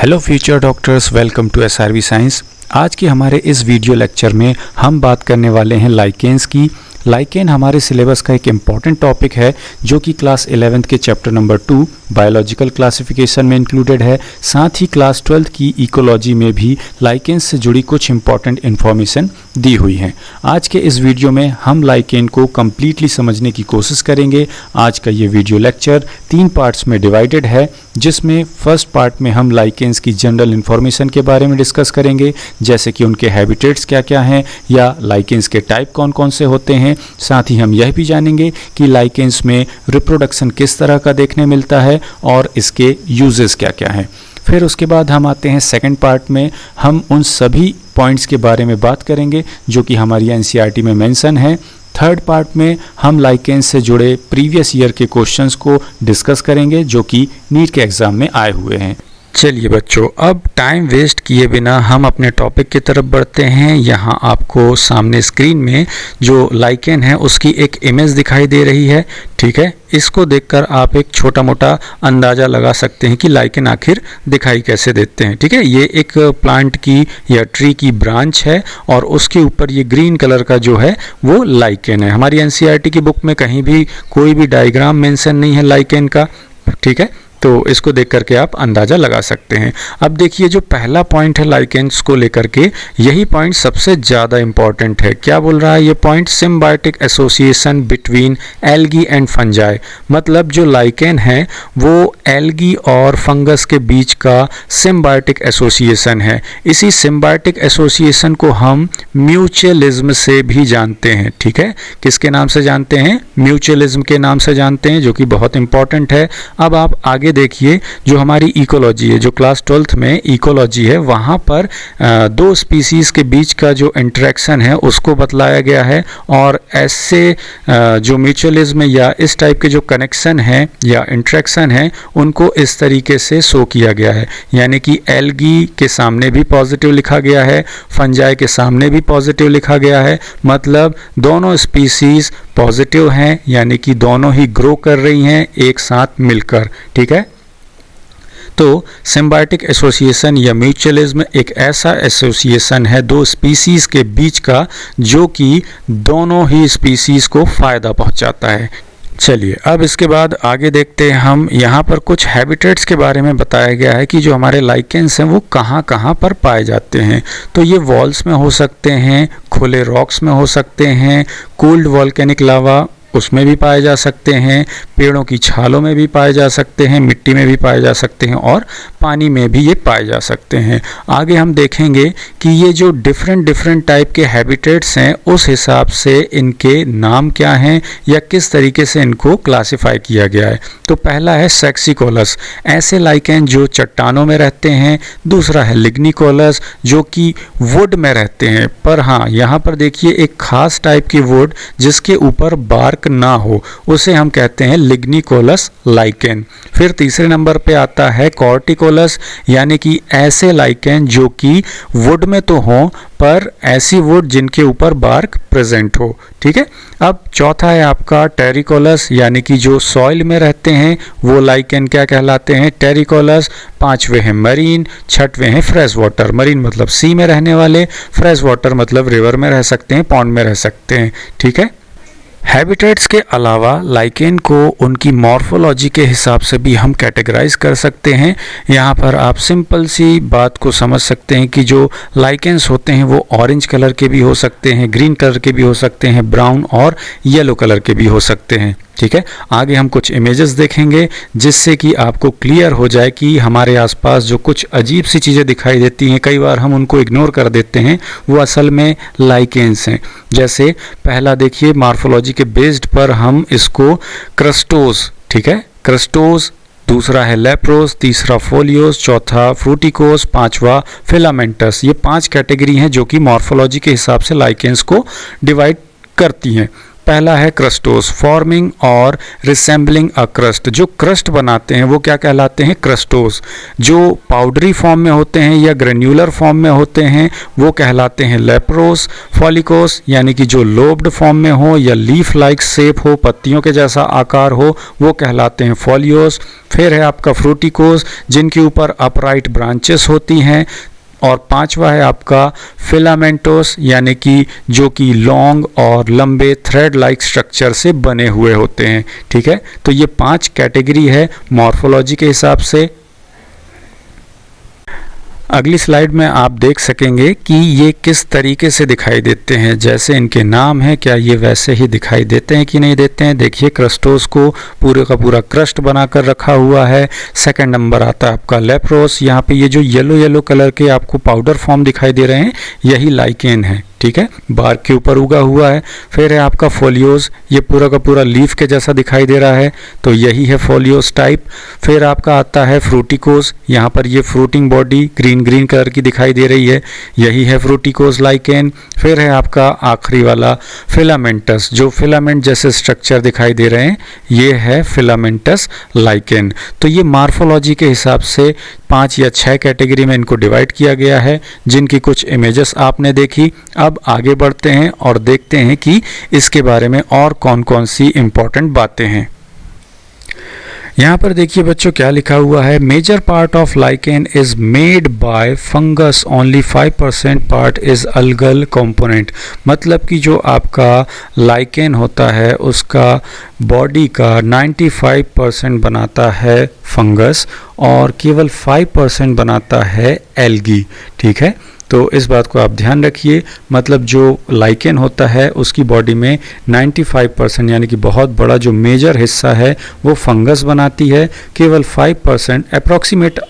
Hello future doctors, welcome to SRV science. आज के हमारे इस वीडियो लेक्चर में हम बात करने वाले हैं लाइकेन्स की। लाइकेन हमारे सिलेबस का एक इम्पॉर्टेंट टॉपिक है जो कि क्लास 11th के चैप्टर नंबर 2 बायोलॉजिकल क्लासिफिकेशन में इंक्लूडेड है। साथ ही क्लास 12th की इकोलॉजी में भी लाइकेन्स से जुड़ी कुछ इंपॉर्टेंट इन्फॉर्मेशन दी हुई है। आज के इस वीडियो में हम लाइकेन को कम्प्लीटली समझने की कोशिश करेंगे। आज का ये वीडियो लेक्चर 3 पार्ट्स में डिवाइडेड है, जिसमें फर्स्ट पार्ट में हम लाइकेन्स की जनरल इन्फॉर्मेशन के बारे में डिस्कस करेंगे, जैसे कि उनके हैबिटेट्स क्या क्या हैं या लाइकेन्स के टाइप कौन कौन से होते हैं। साथ ही हम यह भी जानेंगे कि लाइकेन्स में रिप्रोडक्शन किस तरह का देखने मिलता है और इसके यूजेस क्या क्या हैं। फिर उसके बाद हम आते हैं सेकंड पार्ट में, हम उन सभी पॉइंट्स के बारे में बात करेंगे जो कि हमारी एनसीईआरटी में मेंशन है। थर्ड पार्ट में हम लाइकेन्स से जुड़े प्रीवियस ईयर के क्वेश्चंस को डिस्कस करेंगे जो कि नीट के एग्ज़ाम में आए हुए हैं। चलिए बच्चों, अब टाइम वेस्ट किए बिना हम अपने टॉपिक की तरफ बढ़ते हैं। यहाँ आपको सामने स्क्रीन में जो लाइकेन है उसकी एक इमेज दिखाई दे रही है, ठीक है। इसको देखकर आप एक छोटा मोटा अंदाज़ा लगा सकते हैं कि लाइकेन आखिर दिखाई कैसे देते हैं, ठीक है। ये एक प्लांट की या ट्री की ब्रांच है और उसके ऊपर ये ग्रीन कलर का जो है वो लाइकेन है। हमारी एनसीईआरटी की बुक में कहीं भी कोई भी डायग्राम मेंशन नहीं है लाइकेन का, ठीक है। तो इसको देख करके आप अंदाज़ा लगा सकते हैं। अब देखिए, जो पहला पॉइंट है लाइकेन्स को लेकर के, यही पॉइंट सबसे ज़्यादा इम्पॉर्टेंट है। क्या बोल रहा है ये point? Symbiotic association between algae and fungi. मतलब जो लाइकेन है वो एल्गी और फंगस के बीच का सिम्बायोटिक एसोसिएशन है। इसी सिम्बायोटिक एसोसिएशन को हम म्यूचुअलिज्म से भी जानते हैं, ठीक है। किसके नाम से जानते हैं? म्यूचुअलिज्म के नाम से जानते हैं, जो कि बहुत इंपॉर्टेंट है। अब आप आगे देखिए, जो हमारी इकोलॉजी है, जो क्लास 12th में इकोलॉजी है, वहाँ पर दो स्पीसीज के बीच का जो इंटरेक्शन है उसको बतलाया गया है। और ऐसे जो म्यूचुअलिज्म या इस टाइप के जो कनेक्शन है या इंटरेक्शन है उनको इस तरीके से शो किया गया है। यानी कि एल्गी के सामने भी पॉजिटिव लिखा गया है, फंजाई के सामने भी पॉजिटिव लिखा गया है। मतलब दोनों स्पीसीज पॉजिटिव हैं, यानी कि दोनों ही ग्रो कर रही हैं एक साथ मिलकर, ठीक है। तो सिम्बायोटिक एसोसिएशन या म्यूचुअलिज्म एक ऐसा एसोसिएशन है दो स्पीसीज के बीच का जो कि दोनों ही स्पीसीज को फ़ायदा पहुंचाता है। चलिए अब इसके बाद आगे देखते हैं हम। यहाँ पर कुछ हैबिटेट्स के बारे में बताया गया है कि जो हमारे लाइकेन्स हैं वो कहाँ कहाँ पर पाए जाते हैं। तो ये वॉल्स में हो सकते हैं, खुले रॉक्स में हो सकते हैं, कूल्ड वॉल्केनिक लावा उसमें भी पाए जा सकते हैं, पेड़ों की छालों में भी पाए जा सकते हैं, मिट्टी में भी पाए जा सकते हैं और पानी में भी ये पाए जा सकते हैं। आगे हम देखेंगे कि ये जो डिफरेंट टाइप के हैबिटेट्स हैं उस हिसाब से इनके नाम क्या हैं या किस तरीके से इनको क्लासिफाई किया गया है। तो पहला है सेक्सिकोलस, ऐसे लाइकेन जो चट्टानों में रहते हैं। दूसरा है लिग्निकोलस, जो कि वुड में रहते हैं। पर हाँ, यहाँ पर देखिए एक खास टाइप की वुड जिसके ऊपर बार्क ना हो, उसे हम कहते हैं लिग्निकोलस लाइकेन। फिर तीसरे नंबर पे आता है कॉर्टिकोलस, यानी कि ऐसे लाइकेन जो कि वुड में तो हों पर ऐसी वुड जिनके ऊपर बार्क प्रेजेंट हो, ठीक है। अब चौथा है आपका टेरिकोलस, यानी कि जो सॉइल में रहते हैं वो लाइकेन क्या कहलाते हैं? टेरिकोलस। पांचवे हैं मरीन, छठवें हैं फ्रेश वाटर। मरीन मतलब सी में रहने वाले, फ्रेश वाटर मतलब रिवर में रह सकते हैं, पॉन्ड में रह सकते हैं, ठीक है। हैबिटेट्स के अलावा लाइकेन को उनकी मॉर्फोलॉजी के हिसाब से भी हम कैटेगराइज कर सकते हैं। यहाँ पर आप सिंपल सी बात को समझ सकते हैं कि जो लाइकेन्स होते हैं वो ऑरेंज कलर के भी हो सकते हैं, ग्रीन कलर के भी हो सकते हैं, ब्राउन और येलो कलर के भी हो सकते हैं, ठीक है। आगे हम कुछ इमेजेस देखेंगे जिससे कि आपको क्लियर हो जाए कि हमारे आसपास जो कुछ अजीब सी चीज़ें दिखाई देती हैं, कई बार हम उनको इग्नोर कर देते हैं, वो असल में लाइकेन्स हैं। जैसे पहला देखिए, मॉर्फोलॉजी के बेस्ड पर हम इसको क्रस्टोस, ठीक है, क्रस्टोस। दूसरा है लेप्रोस, तीसरा फोलियोस, चौथा फ्रूटिकोस, पांचवा फिलामेंटस। ये 5 कैटेगरी हैं जो कि मॉर्फोलॉजी के हिसाब से लाइकेन्स को डिवाइड करती हैं। पहला है क्रस्टोस, फॉर्मिंग और रिसेंबलिंग अ क्रस्ट। जो क्रस्ट बनाते हैं वो क्या कहलाते हैं? क्रस्टोस। जो पाउडरी फॉर्म में होते हैं या ग्रेन्युलर फॉर्म में होते हैं वो कहलाते हैं लेप्रोस। फॉलिकोस यानी कि जो लोब्ड फॉर्म में हो या लीफ लाइक शेप हो, पत्तियों के जैसा आकार हो, वो कहलाते हैं फॉलियोस। फिर है आपका फ्रूटिकोस, जिनके ऊपर अपराइट ब्रांचेस होती हैं। और पांचवा है आपका फिलामेंटोस, यानी कि जो कि लॉन्ग और लंबे थ्रेड लाइक स्ट्रक्चर से बने हुए होते हैं। ठीक है, तो ये 5 कैटेगरी है मॉर्फोलॉजी के हिसाब से। अगली स्लाइड में आप देख सकेंगे कि ये किस तरीके से दिखाई देते हैं। जैसे इनके नाम है, क्या ये वैसे ही दिखाई देते हैं कि नहीं देते हैं। देखिए क्रस्टोस को पूरे का पूरा क्रस्ट बनाकर रखा हुआ है। सेकंड नंबर आता है आपका लेप्रोस। यहाँ पे ये जो येलो येलो कलर के आपको पाउडर फॉर्म दिखाई दे रहे हैं यही लाइकेन है। ठीक है, बार्क के ऊपर उगा हुआ है। फिर है आपका फोलियोस, ये पूरा का पूरा लीफ के जैसा दिखाई दे रहा है, तो यही है फोलियोस टाइप। फिर आपका आता है फ्रूटिकोस, यहाँ पर ये fruiting body green green colour की दिखाई दे रही है, यही है फ्रूटिकोस लाइकेन। फिर है आपका आखिरी वाला फिलामेंटस, जो फिलामेंट जैसे स्ट्रक्चर दिखाई दे रहे हैं ये है फिलामेंटस लाइकेन। तो ये मार्फोलॉजी के हिसाब से 5 या 6 कैटेगरी में इनको डिवाइड किया गया है, जिनकी कुछ इमेजेस आपने देखी। अब आगे बढ़ते हैं और देखते हैं कि इसके बारे में और कौन कौन सी इंपॉर्टेंट बातें हैं। यहाँ पर देखिए बच्चों क्या लिखा हुआ है, major part of lichen is made by fungus, only 5% part is algal component. मतलब कि जो आपका लाइकेन होता है उसका बॉडी का 95% बनाता है फंगस और केवल 5% बनाता है एल्गी। ठीक है, तो इस बात को आप ध्यान रखिए। मतलब जो लाइकेन होता है उसकी बॉडी में 95% यानी कि बहुत बड़ा जो मेजर हिस्सा है वो फंगस बनाती है, केवल 5% अप्रॉक्सीमेट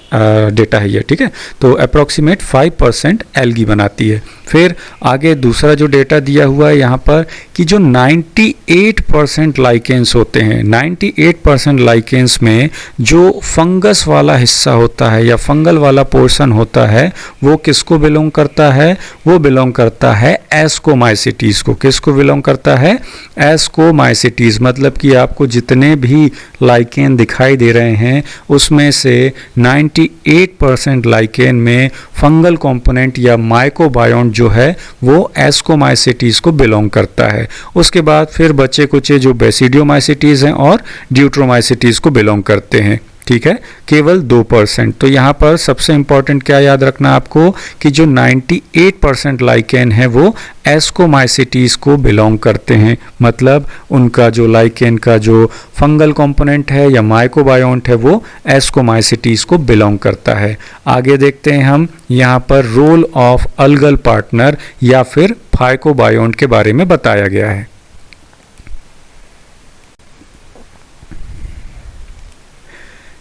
डेटा है ये। ठीक है, तो अप्रॉक्सीमेट 5% एल्गी बनाती है। फिर आगे दूसरा जो डेटा दिया हुआ है यहाँ पर कि जो 98% लाइकेन्स होते हैं, 98% लाइकेन्स में जो फंगस वाला हिस्सा होता है या फंगल वाला पोर्शन होता है वो किसको बिलोंग करता है? वो बिलोंग करता है एस्कोमाइसिटीज को। किसको बिलोंग करता है? एस्कोमाइसिटीज। मतलब कि आपको जितने भी लाइकेन दिखाई दे रहे हैं उसमें से 98% लाइकेन में फंगल कंपोनेंट या माइकोबायोन्ट जो है वो एस्कोमाइसिटीज को बिलोंग करता है। उसके बाद फिर बचे कुछ जो बेसिडियोमाइसिटीज हैं और ड्यूट्रोमाइसिटीज को बिलोंग करते हैं। ठीक है, केवल 2%। तो यहाँ पर सबसे इंपॉर्टेंट क्या याद रखना आपको कि जो 98% लाइकेन है वो एस्कोमाइसिटीज को बिलोंग करते हैं। मतलब उनका जो लाइकेन का जो फंगल कंपोनेंट है या माइकोबायोन्ट है वो एस्कोमाइसिटीज को बिलोंग करता है। आगे देखते हैं हम यहाँ पर रोल ऑफ अलगल पार्टनर या फिर फाइकोबायोन्ट के बारे में बताया गया है।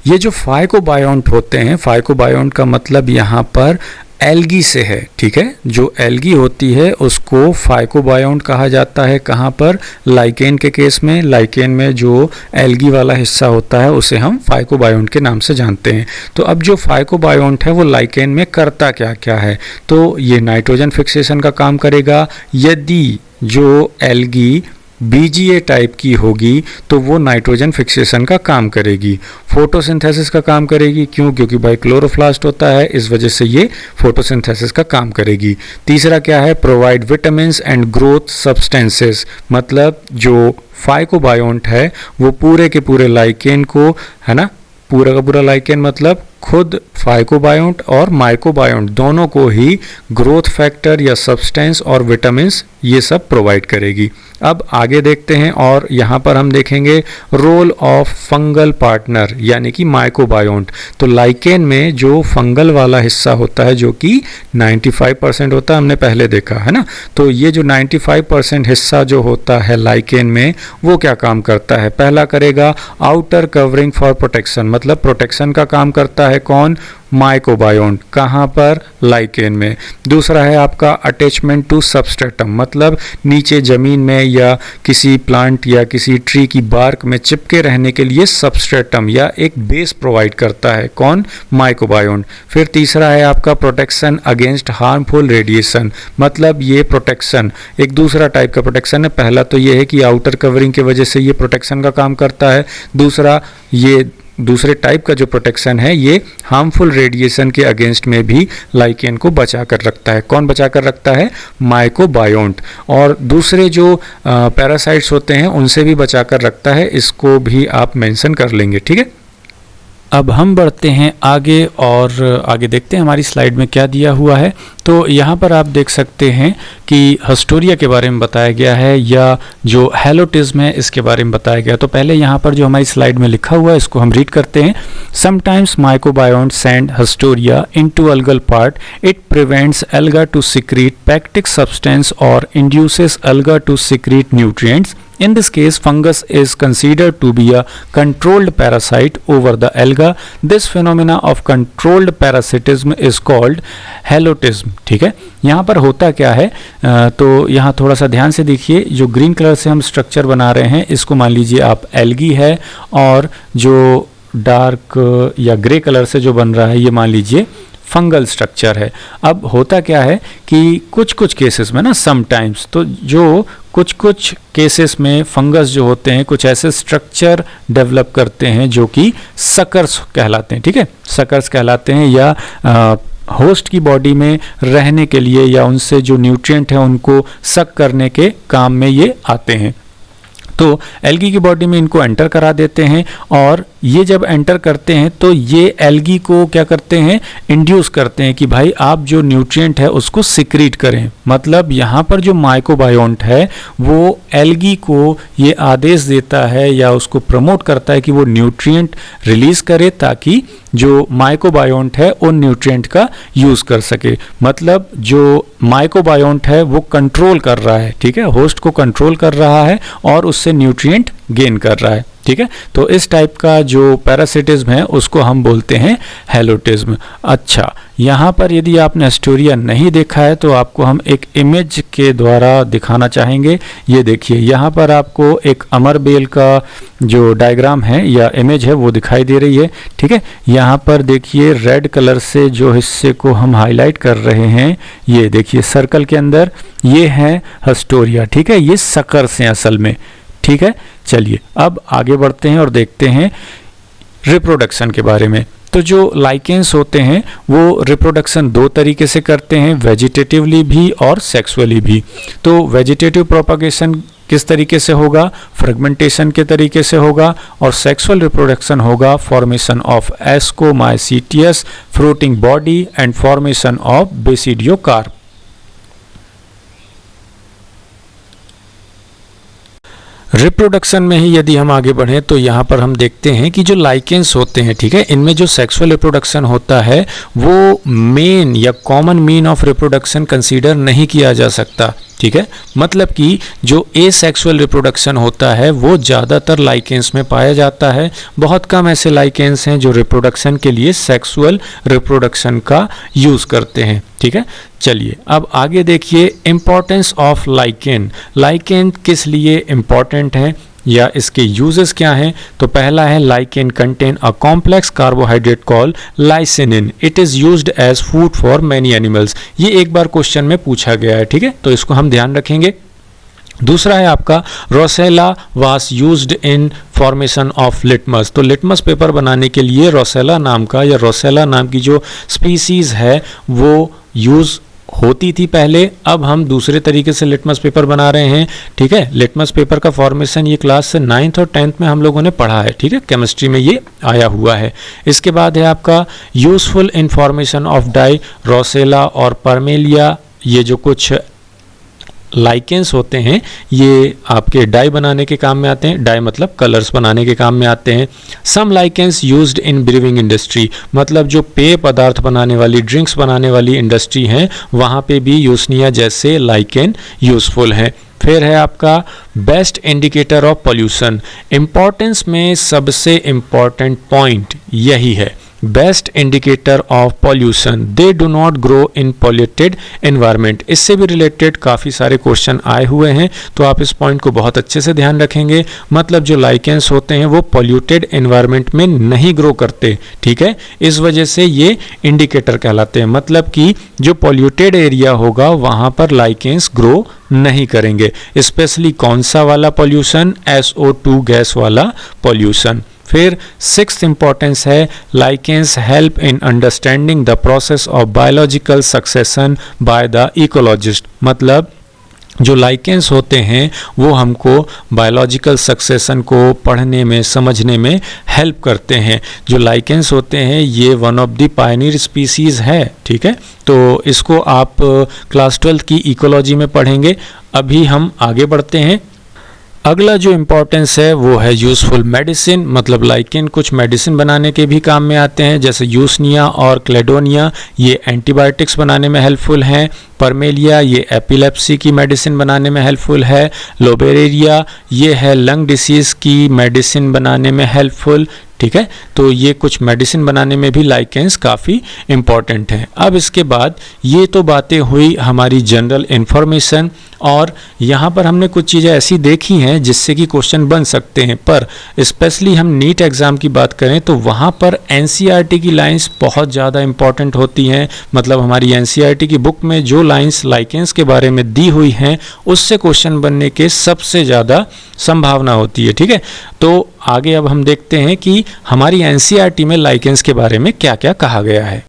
ये जो फाइकोबायोन्ट होते हैं, फाइकोबायोन्ट का मतलब यहाँ पर एल्गी से है। ठीक है, जो एल्गी होती है उसको फाइकोबायोन्ट कहा जाता है। कहाँ पर? लाइकेन के केस में। लाइकेन में जो एल्गी वाला हिस्सा होता है उसे हम फाइकोबायोन्ट के नाम से जानते हैं। तो अब जो फाइकोबायोन्ट है वो लाइकेन में करता क्या क्या है? तो ये नाइट्रोजन फिक्सेशन का काम करेगा। यदि जो एल्गी बीजीए टाइप की होगी तो वो नाइट्रोजन फिक्सेशन का काम करेगी। फोटोसिंथेसिस का काम करेगी। क्यों? क्योंकि भाई क्लोरोप्लास्ट होता है, इस वजह से ये फोटोसिंथेसिस का काम करेगी। तीसरा क्या है? Provide vitamins and growth substances. मतलब जो फाइकोबायोन्ट है वो पूरे के पूरे लाइकेन को, है ना, पूरा का पूरा लाइकेन मतलब खुद फाइकोबायोन्ट और माइकोबायोन्ट दोनों को ही ग्रोथ फैक्टर या सब्सटेंस और विटामिन्स ये सब प्रोवाइड करेगी। अब आगे देखते हैं और यहाँ पर हम देखेंगे रोल ऑफ फंगल पार्टनर यानी कि माइकोबायोन्ट। तो लाइकेन में जो फंगल वाला हिस्सा होता है जो कि 95% होता है, हमने पहले देखा है ना। तो ये जो 95% हिस्सा जो होता है लाइकेन में वो क्या काम करता है? पहला करेगा आउटर कवरिंग फॉर प्रोटेक्शन, मतलब प्रोटेक्शन का काम करता है कौन, माइकोबायोन्ट। कहाँ पर, लाइकेन में। दूसरा है आपका अटैचमेंट टू सबस्ट्रेटम, मतलब नीचे ज़मीन में या किसी प्लांट या किसी ट्री की बार्क में चिपके रहने के लिए सबस्ट्रेटम या एक बेस प्रोवाइड करता है कौन, माइकोबायोन्ट। फिर तीसरा है आपका प्रोटेक्शन अगेंस्ट हार्मफुल रेडिएशन, मतलब ये प्रोटेक्शन एक दूसरा टाइप का प्रोटेक्शन है। पहला तो ये है कि आउटर कवरिंग की वजह से ये प्रोटेक्शन का काम करता है, दूसरा ये दूसरे टाइप का जो प्रोटेक्शन है ये हार्मफुल रेडिएशन के अगेंस्ट में भी लाइकेन को बचा कर रखता है। कौन बचा कर रखता है, माइकोबायोन्ट। और दूसरे जो पैरासाइट्स होते हैं उनसे भी बचा कर रखता है, इसको भी आप मेंशन कर लेंगे, ठीक है। अब हम बढ़ते हैं आगे और आगे देखते हैं हमारी स्लाइड में क्या दिया हुआ है। तो यहाँ पर आप देख सकते हैं कि हस्टोरिया के बारे में बताया गया है या जो हेलोटिज्म है इसके बारे में बताया गया। तो पहले यहाँ पर जो हमारी स्लाइड में लिखा हुआ है इसको हम रीड करते हैं। Sometimes mycobiont send haustoria into algal part, it prevents alga to secrete pectic substance or induces alga to secrete nutrients. In this case, fungus is considered to be a controlled parasite over the alga. This phenomena of controlled parasitism is called helotism. ठीक है, यहाँ पर होता क्या है, तो यहाँ थोड़ा सा ध्यान से देखिए। जो ग्रीन कलर से हम स्ट्रक्चर बना रहे हैं इसको मान लीजिए आप एल्गी है, और जो डार्क या ग्रे कलर से जो बन रहा है ये मान लीजिए फंगल स्ट्रक्चर है। अब होता क्या है कि कुछ कुछ केसेस में ना, समटाइम्स, तो जो कुछ कुछ केसेस में फंगस जो होते हैं कुछ ऐसे स्ट्रक्चर डेवलप करते हैं जो कि सकर्स कहलाते हैं, ठीक है, सकर्स कहलाते हैं, या होस्ट की बॉडी में रहने के लिए या उनसे जो न्यूट्रिएंट है उनको सक करने के काम में ये आते हैं। तो एल्गी की बॉडी में इनको एंटर करा देते हैं, और ये जब एंटर करते हैं तो ये एल्गी को क्या करते हैं, इंड्यूस करते हैं कि भाई आप जो न्यूट्रिएंट है उसको सिक्रीट करें। मतलब यहाँ पर जो माइकोबायोन्ट है वो एल्गी को ये आदेश देता है या उसको प्रमोट करता है कि वो न्यूट्रिएंट रिलीज करे ताकि जो माइकोबायोन्ट है उन न्यूट्रिएंट का यूज़ कर सके। मतलब जो माइकोबायोन्ट है वो कंट्रोल कर रहा है, ठीक है, होस्ट को कंट्रोल कर रहा है और उससे न्यूट्रिएंट गेन कर रहा है, ठीक है। तो इस टाइप का जो पैरासिटिज्म है उसको हम बोलते हैं हेलोटिज्म। अच्छा, यहाँ पर यदि आपने एस्टोरिया नहीं देखा है तो आपको हम एक इमेज के द्वारा दिखाना चाहेंगे। ये देखिए, यहाँ पर आपको एक अमरबेल का जो डायग्राम है या इमेज है वो दिखाई दे रही है, ठीक है। यहाँ पर देखिए रेड कलर से जो हिस्से को हम हाईलाइट कर रहे हैं, ये देखिए सर्कल के अंदर, ये है हस्टोरिया, ठीक है, ये सकर्स हैं असल में, ठीक है। चलिए अब आगे बढ़ते हैं और देखते हैं रिप्रोडक्शन के बारे में। तो जो लाइकेंस होते हैं वो रिप्रोडक्शन दो तरीके से करते हैं, वेजिटेटिवली भी और सेक्सुअली भी। तो वेजिटेटिव प्रोपगेशन किस तरीके से होगा, फ्रेगमेंटेशन के तरीके से होगा, और सेक्सुअल रिप्रोडक्शन होगा formation of ascomycetous fruiting body and formation of basidiocarp. Reproduction में ही यदि हम आगे बढ़ें तो यहाँ पर हम देखते हैं कि जो लाइकेंस होते हैं, ठीक है, इनमें जो सेक्सुअल रिप्रोडक्शन होता है वो मेन या common mean of reproduction consider नहीं किया जा सकता, ठीक है। मतलब कि जो एसेक्सुअल रिप्रोडक्शन होता है वो ज़्यादातर लाइकेंस में पाया जाता है। बहुत कम ऐसे लाइकेंस हैं जो रिप्रोडक्शन के लिए सेक्सुअल रिप्रोडक्शन का यूज़ करते हैं, ठीक है। चलिए अब आगे देखिए इम्पॉर्टेंस ऑफ लाइकेन। लाइकेन किस लिए इम्पॉर्टेंट है या इसके यूजेस क्या हैं। तो पहला है lichen contain a complex carbohydrate call lichenin, it is used as food for many animals. ये एक बार क्वेश्चन में पूछा गया है, ठीक है, तो इसको हम ध्यान रखेंगे। दूसरा है आपका Rosella was used in formation of litmus. तो लिटमस पेपर बनाने के लिए रोसेला नाम का या रोसेला नाम की जो स्पीसीज है वो यूज़ होती थी पहले। अब हम दूसरे तरीके से लिटमस पेपर बना रहे हैं, ठीक है। लिटमस पेपर का फॉर्मेशन ये क्लास से 9th और 10th में हम लोगों ने पढ़ा है, ठीक है, केमिस्ट्री में ये आया हुआ है। इसके बाद है आपका useful information of dye, Roccella और परमेलिया। ये जो कुछ लाइकेंस होते हैं ये आपके डाई बनाने के काम में आते हैं, डाई मतलब कलर्स बनाने के काम में आते हैं। Some lichens used in brewing industry, मतलब जो पेय पदार्थ बनाने वाली, ड्रिंक्स बनाने वाली इंडस्ट्री हैं वहाँ पे भी यूसनिया जैसे लाइकेन यूजफुल हैं। फिर है आपका best indicator of pollution. Importance में सबसे इम्पॉर्टेंट पॉइंट यही है best indicator of pollution, they do not grow in polluted environment. इससे भी रिलेटेड काफ़ी सारे क्वेश्चन आए हुए हैं, तो आप इस पॉइंट को बहुत अच्छे से ध्यान रखेंगे। मतलब जो लाइकेंस होते हैं वो पॉल्यूटेड एनवायरनमेंट में नहीं ग्रो करते, ठीक है, इस वजह से ये इंडिकेटर कहलाते हैं। मतलब कि जो पॉल्यूटेड एरिया होगा वहाँ पर लाइकेंस ग्रो नहीं करेंगे। स्पेशली कौन सा वाला पॉल्यूशन? SO2 गैस वाला पॉल्यूशन। फिर सिक्स्थ इंपॉर्टेंस है, lichens help in understanding the process of biological succession by the ecologist. मतलब जो लाइकेंस होते हैं वो हमको बायोलॉजिकल सक्सेशन को पढ़ने में, समझने में हेल्प करते हैं। जो लाइकेंस होते हैं ये one of the Pioneer species है, ठीक है, तो इसको आप क्लास 12 की इकोलॉजी में पढ़ेंगे। अभी हम आगे बढ़ते हैं। अगला जो इम्पोर्टेंस है वो है यूज़फुल मेडिसिन। मतलब लाइकेन कुछ मेडिसिन बनाने के भी काम में आते हैं, जैसे यूसनिया और क्लेडोनिया, ये एंटीबायोटिक्स बनाने में हेल्पफुल हैं। परमेलिया ये एपिलेप्सी की मेडिसिन बनाने में हेल्पफुल है। लोबेरिया ये है लंग डिसीज़ की मेडिसिन बनाने में हेल्पफुल, ठीक है। तो ये कुछ मेडिसिन बनाने में भी लाइकेंस काफ़ी इम्पॉर्टेंट हैं। अब इसके बाद ये तो बातें हुई हमारी जनरल इन्फॉर्मेशन, और यहाँ पर हमने कुछ चीज़ें ऐसी देखी हैं जिससे कि क्वेश्चन बन सकते हैं, पर स्पेशली हम नीट एग्ज़ाम की बात करें तो वहाँ पर NCERT की लाइंस बहुत ज़्यादा इम्पॉर्टेंट होती हैं। मतलब हमारी NCERT की बुक में जो लाइंस लाइकेंस के बारे में दी हुई हैं उससे क्वेश्चन बनने के सबसे ज़्यादा संभावना होती है, ठीक है। तो आगे अब हम देखते हैं कि हमारी NCERT में लाइकेंस के बारे में क्या क्या कहा गया है।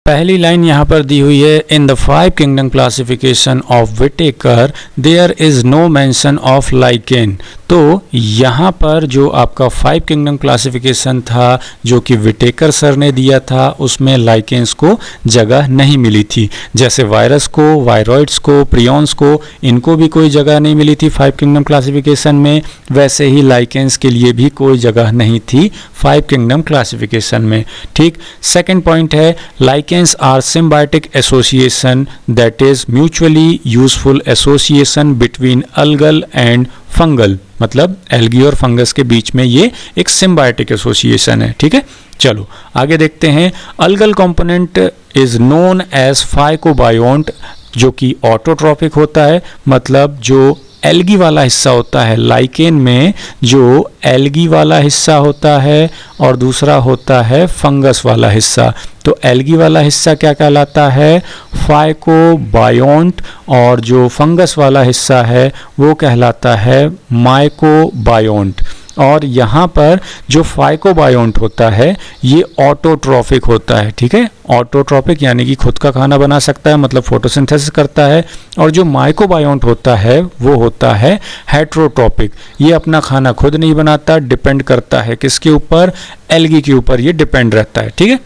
पहली लाइन यहाँ पर दी हुई है, in the 5 kingdom classification of Whittaker there is no mention of lichen. तो यहाँ पर जो आपका 5 किंगडम क्लासिफिकेशन था जो कि विटेकर सर ने दिया था उसमें लाइकेंस को जगह नहीं मिली थी। जैसे वायरस को, वायरॉइड्स को, प्रियॉन्स को, इनको भी कोई जगह नहीं मिली थी 5 किंगडम क्लासिफिकेशन में, वैसे ही लाइकेंस के लिए भी कोई जगह नहीं थी 5 किंगडम क्लासिफिकेशन में, ठीक। सेकेंड पॉइंट है, lichens are symbiotic association that is mutually useful association between algal and fungal. मतलब एल्गी और फंगस के बीच में ये एक सिम्बायोटिक एसोसिएशन है, ठीक है। चलो आगे देखते हैं। Algal component is known as phycobiont, जो कि ऑटोट्रॉपिक होता है। मतलब जो एल्गी वाला हिस्सा होता है लाइकेन में, जो एल्गी वाला हिस्सा होता है और दूसरा होता है फंगस वाला हिस्सा। तो एल्गी वाला हिस्सा क्या कहलाता है? फाइकोबायोन्ट, और जो फंगस वाला हिस्सा है वो कहलाता है माइकोबायोन्ट। और यहाँ पर जो फाइकोबायोन्ट होता है ये ऑटोट्रॉफिक होता है, ठीक है। ऑटोट्रॉपिक यानी कि खुद का खाना बना सकता है, मतलब फोटोसिंथेसिस करता है। और जो माइकोबायोन्ट होता है वो होता है हेट्रोट्रॉपिक, ये अपना खाना खुद नहीं बनाता, डिपेंड करता है किसके ऊपर? एल्गी के ऊपर ये डिपेंड रहता है, ठीक है।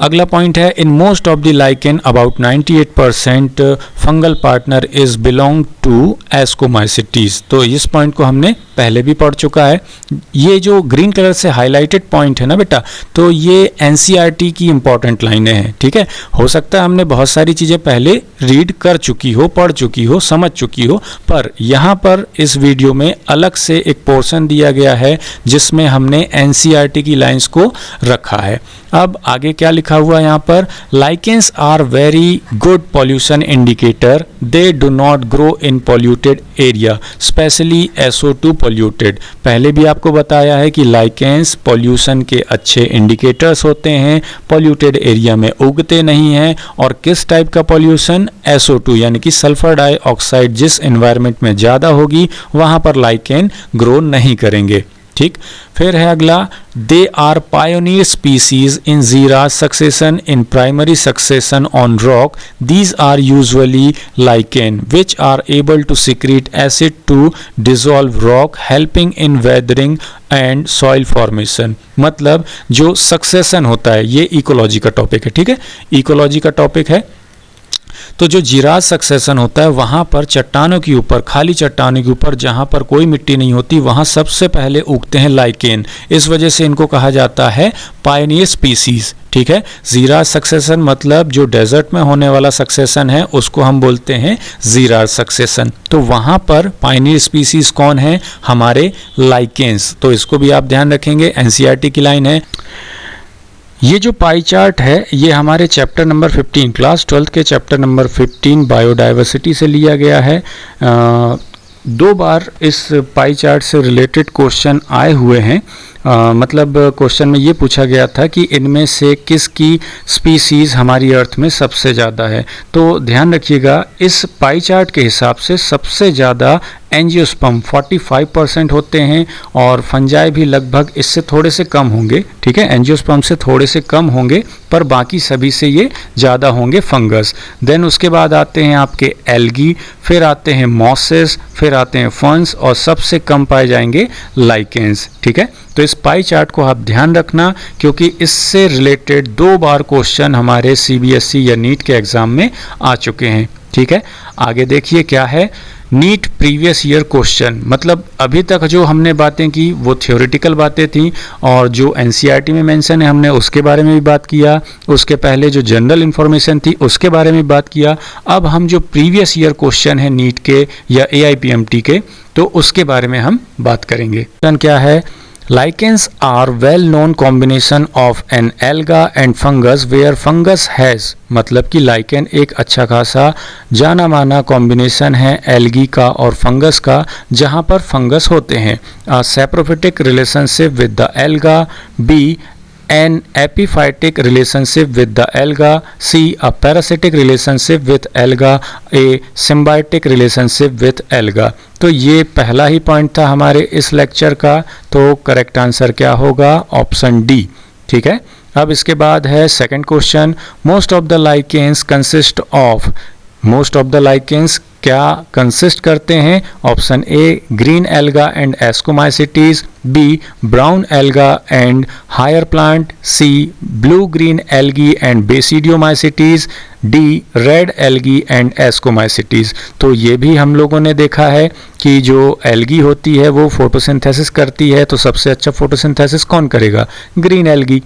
अगला पॉइंट है, in most of the lichen about 98% fungal partner is belong to ascomycetes. तो इस पॉइंट को हमने पहले भी पढ़ चुका है। ये जो ग्रीन कलर से हाईलाइटेड पॉइंट है ना बेटा, तो ये NCERT की इंपॉर्टेंट लाइनें हैं, ठीक है। हो सकता है हमने बहुत सारी चीज़ें पहले रीड कर चुकी हो, पढ़ चुकी हो, समझ चुकी हो, पर यहाँ पर इस वीडियो में अलग से एक पोर्शन दिया गया है जिसमें हमने NCERT की लाइंस को रखा है। अब आगे क्या लिखा हुआ है यहाँ पर? Lichens are very good pollution indicator, they do not grow in polluted area, specially SO2 polluted. पहले भी आपको बताया है कि लाइकेंस पॉल्यूशन के अच्छे इंडिकेटर्स होते हैं, पॉल्यूटेड एरिया में उगते नहीं हैं। और किस टाइप का पॉल्यूशन? SO2 यानी कि सल्फर डाइऑक्साइड जिस एनवायरनमेंट में ज़्यादा होगी वहाँ पर लाइकेन ग्रो नहीं करेंगे, ठीक। फिर है अगला, they are pioneer species in xero succession in primary succession on rock, these are usually lichen which are able to secrete acid to dissolve rock, helping in weathering and soil formation. मतलब जो succession होता है, ये ecology का topic है, ठीक है, ecology का टॉपिक है। तो जो जिराज सक्सेशन होता है वहाँ पर चट्टानों के ऊपर, खाली चट्टानों के ऊपर जहाँ पर कोई मिट्टी नहीं होती, वहाँ सबसे पहले उगते हैं लाइकेन। इस वजह से इनको कहा जाता है पायनियर स्पीसीज। ठीक है, जिराज सक्सेशन मतलब जो डेजर्ट में होने वाला सक्सेशन है उसको हम बोलते हैं जिराज सक्सेशन। तो वहाँ पर पायनियर स्पीसीज कौन है? हमारे लाइकेन्स। तो इसको भी आप ध्यान रखेंगे, एनसीईआरटी की लाइन है। ये जो पाई चार्ट है ये हमारे चैप्टर नंबर 15, क्लास 12 के चैप्टर नंबर 15 बायोडाइवर्सिटी से लिया गया है। 2 बार इस पाई चार्ट से रिलेटेड क्वेश्चन आए हुए हैं। मतलब क्वेश्चन में ये पूछा गया था कि इनमें से किसकी स्पीसीज़ हमारी अर्थ में सबसे ज़्यादा है। तो ध्यान रखिएगा, इस पाई चार्ट के हिसाब से सबसे ज़्यादा एंजियोस्पर्म 45% होते हैं और फंजाई भी लगभग इससे थोड़े से कम होंगे। ठीक है, एंजियोस्पर्म से थोड़े से कम होंगे, पर बाकी सभी से ये ज़्यादा होंगे फंगस। देन उसके बाद आते हैं आपके एल्गी, फिर आते हैं मॉसेस, फिर आते हैं फर्न्स और सबसे कम पाए जाएंगे लाइकेंस। ठीक है, तो इस पाई चार्ट को आप ध्यान रखना क्योंकि इससे रिलेटेड 2 बार क्वेश्चन हमारे सीबीएसई या नीट के एग्जाम में आ चुके हैं। ठीक है, आगे देखिए क्या है नीट प्रीवियस ईयर क्वेश्चन। मतलब अभी तक जो हमने बातें की वो थ्योरेटिकल बातें थी और जो एनसीईआरटी में मेंशन है हमने उसके बारे में भी बात किया। उसके पहले जो जनरल इन्फॉर्मेशन थी उसके बारे में बात किया। अब हम जो प्रीवियस ईयर क्वेश्चन है नीट के या एआईपीएमटी के, तो उसके बारे में हम बात करेंगे। क्या है? Lichens are well known combination of an alga and fungus where fungus has, मतलब कि लाइकेन एक अच्छा खासा जाना माना कॉम्बिनेशन है एल्गी का और फंगस का, जहाँ पर फंगस होते हैं। A saprophytic relationship with the alga, B an epiphytic relationship with the alga, C a parasitic relationship with alga, A symbiotic relationship with alga। तो ये पहला ही पॉइंट था हमारे इस लेक्चर का, तो करेक्ट आंसर क्या होगा? Option D. ठीक है, अब इसके बाद है second question, most of the lichens consist of. Most of the lichens क्या कंसिस्ट करते हैं? Option A green alga and ascomycetes, B brown alga and higher plant, C blue green algae and basidiomycetes, D red algae and ascomycetes. तो ये भी हम लोगों ने देखा है कि जो एल्गी होती है वो फोटोसिंथेसिस करती है, तो सबसे अच्छा फोटोसिंथेसिस कौन करेगा? Green algae.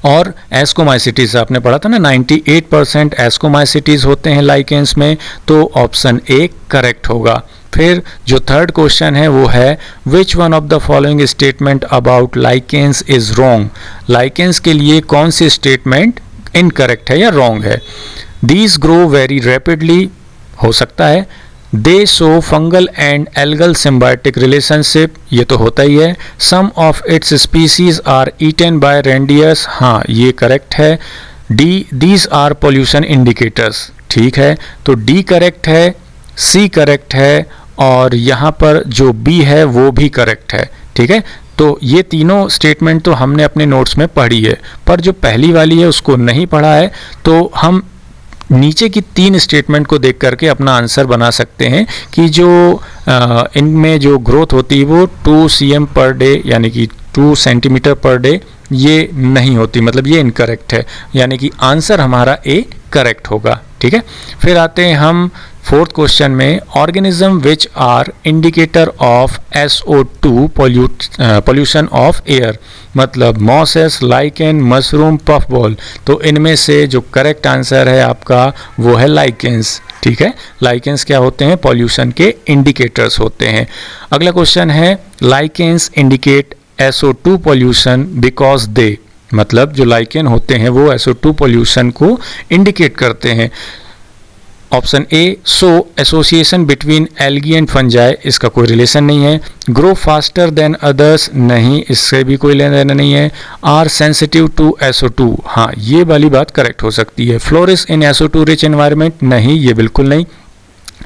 और एस्कोमाइसिटीज आपने पढ़ा था ना, 98% एस्कोमाइसिटीज होते हैं लाइकेंस में, तो ऑप्शन ए करेक्ट होगा। फिर जो थर्ड क्वेश्चन है वो है which one of the following statement about lichens is wrong. Lichens के लिए कौन सी स्टेटमेंट इनकरेक्ट है या रॉन्ग है? दीज ग्रो वेरी रैपिडली, हो सकता है। They show fungal and algal symbiotic relationship, ये तो होता ही है। Some of its species are eaten by reindeers, हाँ ये करेक्ट है। D these are pollution indicators, ठीक है, तो डी करेक्ट है, सी करेक्ट है और यहाँ पर जो बी है वो भी करेक्ट है। ठीक है, तो ये तीनों स्टेटमेंट तो हमने अपने नोट्स में पढ़ी है, पर जो पहली वाली है उसको नहीं पढ़ा है, तो हम नीचे की 3 स्टेटमेंट को देख करके अपना आंसर बना सकते हैं कि जो इनमें जो ग्रोथ होती है वो 2 cm पर डे यानी कि 2 सेंटीमीटर पर डे ये नहीं होती, मतलब ये इनकरेक्ट है, यानी कि आंसर हमारा ए करेक्ट होगा। ठीक है, फिर आते हैं हम फोर्थ क्वेश्चन में, organism which are indicator of SO2 pollution of air, मतलब मॉसेस, लाइकेन, मशरूम, पफबॉल। तो इनमें से जो करेक्ट आंसर है आपका वो है लाइकेंस। ठीक है, लाइकेंस क्या होते हैं? पॉल्यूशन के इंडिकेटर्स होते हैं। अगला क्वेश्चन है lichens indicate SO2 pollution because they, मतलब जो लाइकेन होते हैं वो SO2 पोल्यूशन को इंडिकेट करते हैं। Option A so association between algae and fungi, इसका कोई रिलेशन नहीं है। ग्रो फास्टर देन अदर्स, नहीं, इससे भी कोई लेना देना नहीं है। आर सेंसिटिव टू SO2, हाँ ये वाली बात करेक्ट हो सकती है। फ्लोरिश इन SO2 रिच एनवायरनमेंट, नहीं ये बिल्कुल नहीं।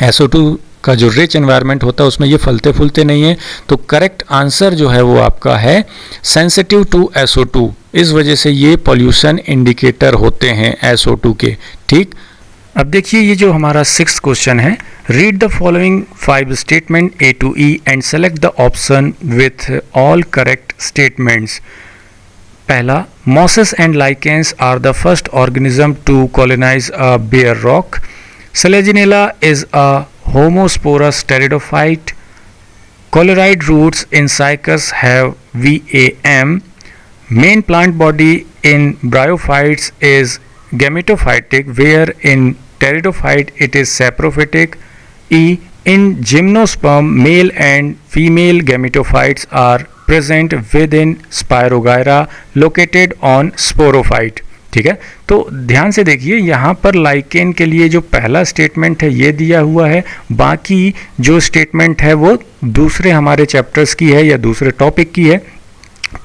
SO2 का जो रिच एनवायरनमेंट होता है उसमें ये फलते फूलते नहीं है, तो करेक्ट आंसर जो है वो आपका है सेंसिटिव टू SO2। इस वजह से ये पॉल्यूशन इंडिकेटर होते हैं SO2 के। ठीक, अब देखिए ये जो हमारा 6th क्वेश्चन है, read the following 5 statement A to E and select the option with all correct statements. पहला, mosses and lichens are the first organism to colonise a bare rock. Selaginella is a homosporous pteridophyte. Colloid roots in Cycas have VAM. Main plant body in bryophytes is gametophytic, where in pteridophyte it is saprophytic. E. In gymnosperm, male and female gametophytes are present within Spirogyra located on sporophyte. ठीक है, तो ध्यान से देखिए यहाँ पर lichen के लिए जो पहला स्टेटमेंट है ये दिया हुआ है, बाकी जो स्टेटमेंट है वो दूसरे हमारे चैप्टर्स की है या दूसरे टॉपिक की है।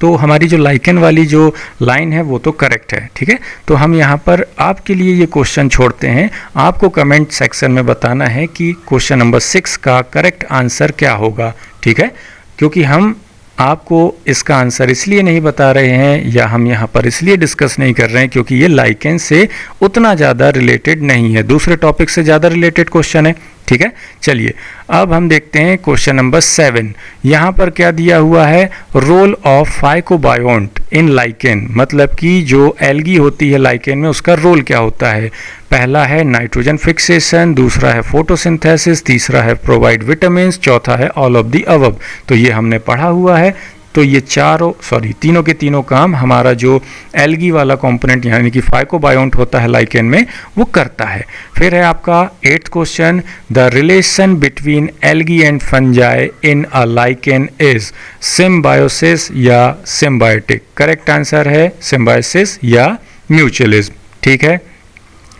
तो हमारी जो लाइकेन वाली जो लाइन है वो तो करेक्ट है। ठीक है, तो हम यहाँ पर आपके लिए ये क्वेश्चन छोड़ते हैं, आपको कमेंट सेक्शन में बताना है कि क्वेश्चन नंबर 6 का करेक्ट आंसर क्या होगा। ठीक है, क्योंकि हम आपको इसका आंसर इसलिए नहीं बता रहे हैं या हम यहाँ पर इसलिए डिस्कस नहीं कर रहे हैं क्योंकि ये लाइकेन से उतना ज़्यादा रिलेटेड नहीं है, दूसरे टॉपिक से ज़्यादा रिलेटेड क्वेश्चन है। ठीक है, चलिए अब हम देखते हैं क्वेश्चन नंबर 7। यहाँ पर क्या दिया हुआ है, रोल ऑफ फाइकोबायोन्ट इन लाइकेन, मतलब कि जो एल्गी होती है लाइकेन में उसका रोल क्या होता है। पहला है नाइट्रोजन फिक्सेशन, दूसरा है फोटोसिंथेसिस, तीसरा है प्रोवाइड विटामिन्स, चौथा है ऑल ऑफ द अबव। तो ये हमने पढ़ा हुआ है। तो ये तीनों के तीनों काम हमारा जो एल्गी वाला कंपोनेंट यानी कि फाइकोबायोन्ट होता है लाइकेन में वो करता है। फिर है आपका 8th question, the relation between algae and fungi in a lichen is symbiosis या सिम्बायोटिक। करेक्ट आंसर है सिम्बायोसिस या म्यूचुअलिज्म। ठीक है,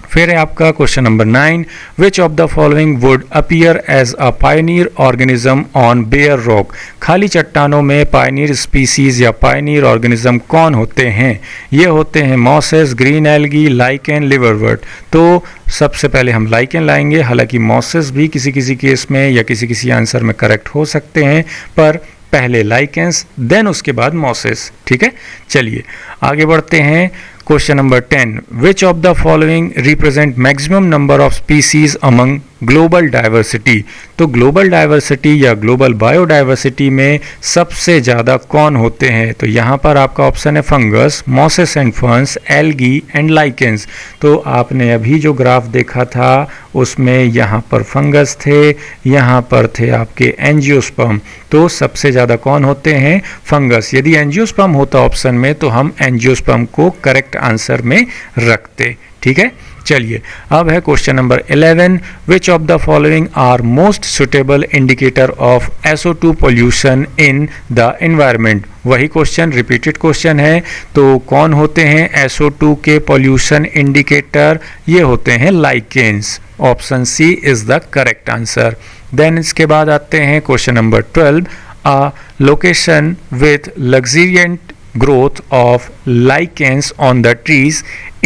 फिर है आपका question number 9, which of the following would appear as a pioneer organism on bare rock. खाली चट्टानों में पायनियर स्पीसीज या पायनियर ऑर्गेनिज्म कौन होते हैं। ये होते हैं mosses, green algae, lichen, liverwort. तो सबसे पहले हम लाइकेन लाएंगे, हालांकि मॉसेस भी किसी किसी केस में या किसी किसी आंसर में करेक्ट हो सकते हैं, पर पहले लाइकेंस देन उसके बाद मॉसेस। ठीक है, चलिए आगे बढ़ते हैं। Question number 10, which of the following represent maximum number of species among global diversity. तो ग्लोबल डाइवर्सिटी या ग्लोबल बायोडाइवर्सिटी में सबसे ज़्यादा कौन होते हैं। तो यहाँ पर आपका ऑप्शन है fungus, mosses and ferns, algae and lichens. तो आपने अभी जो ग्राफ देखा था उसमें यहाँ पर फंगस थे, यहाँ पर थे आपके एंजियोस्पर्म। तो सबसे ज़्यादा कौन होते हैं, फंगस। यदि एंजियोस्पर्म होता ऑप्शन में तो हम एंजियोस्पर्म को करेक्ट आंसर में रखते। ठीक है, चलिए अब है question number 11, which of the following are most suitable indicator of SO2 pollution in the environment. वही क्वेश्चन, रिपीटेड क्वेश्चन है। तो कौन होते हैं SO2 के पोल्यूशन इंडिकेटर, ये होते हैं lichens. Option C is the correct answer. Then इसके बाद आते हैं question number 12, a location with luxuriant growth of lichens on the trees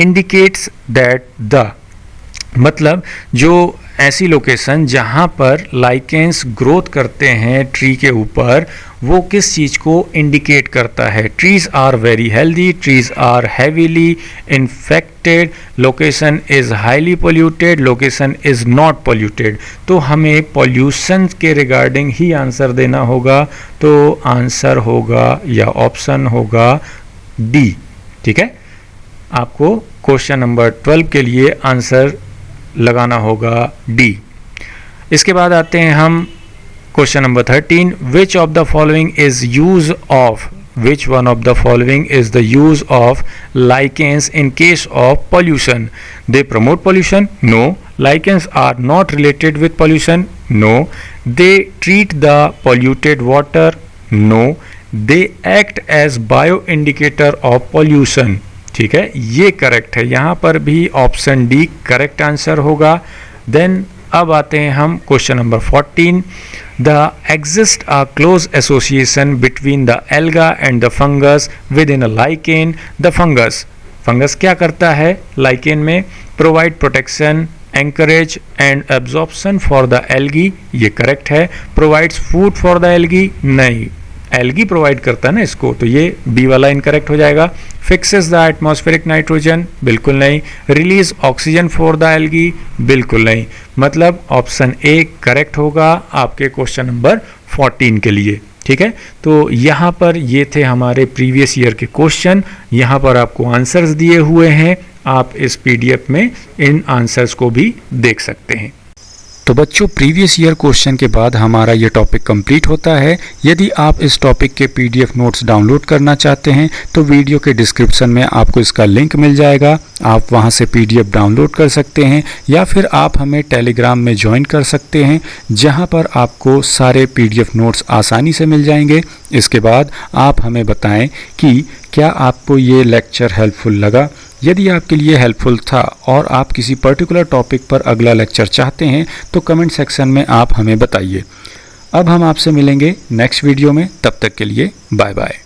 indicates that the, मतलब जो ऐसी लोकेशन जहाँ पर लाइकेंस ग्रोथ करते हैं ट्री के ऊपर, वो किस चीज़ को इंडिकेट करता है। Trees are very healthy, trees are heavily infected, location is highly polluted, location is not polluted. तो हमें पोल्यूशन के रिगार्डिंग ही आंसर देना होगा। तो आंसर होगा या ऑप्शन होगा डी। ठीक है, आपको क्वेश्चन नंबर 12 के लिए आंसर लगाना होगा डी। इसके बाद आते हैं हम question number 13, which of the following is use of, which one of the following is the use of lichens in case of pollution? They promote pollution? No. Lichens are not related with pollution? No. They treat the polluted water? No. They act as bio-indicator of pollution. ठीक है, ये correct है, यहाँ पर भी option D correct answer होगा। Then अब आते हैं हम question number 14, the exist a close association between the alga and the fungus within a lichen. The fungus क्या करता है लाइकेन में, provide protection, anchorage and absorption for the algae, ये करेक्ट है। Provides food for the algae, नहीं, algae provide करता है ना इसको, तो ये बी वाला इनकरेक्ट हो जाएगा। फिक्सेस द एटमॉस्फेरिक नाइट्रोजन, बिल्कुल नहीं। Release oxygen for the algae, बिल्कुल नहीं। मतलब ऑप्शन ए करेक्ट होगा आपके क्वेश्चन नंबर 14 के लिए। ठीक है, तो यहाँ पर ये थे हमारे प्रीवियस ईयर के क्वेश्चन। यहाँ पर आपको आंसर्स दिए हुए हैं, आप इस पीडीएफ में इन आंसर्स को भी देख सकते हैं। तो बच्चों, प्रीवियस ईयर क्वेश्चन के बाद हमारा ये टॉपिक कंप्लीट होता है। यदि आप इस टॉपिक के पीडीएफ नोट्स डाउनलोड करना चाहते हैं तो वीडियो के डिस्क्रिप्शन में आपको इसका लिंक मिल जाएगा, आप वहां से पीडीएफ डाउनलोड कर सकते हैं, या फिर आप हमें टेलीग्राम में ज्वाइन कर सकते हैं, जहां पर आपको सारे पीडीएफ नोट्स आसानी से मिल जाएंगे। इसके बाद आप हमें बताएं कि क्या आपको ये लेक्चर हेल्पफुल लगा। यदि आपके लिए हेल्पफुल था और आप किसी पर्टिकुलर टॉपिक पर अगला लेक्चर चाहते हैं तो कमेंट सेक्शन में आप हमें बताइए। अब हम आपसे मिलेंगे नेक्स्ट वीडियो में, तब तक के लिए बाय बाय।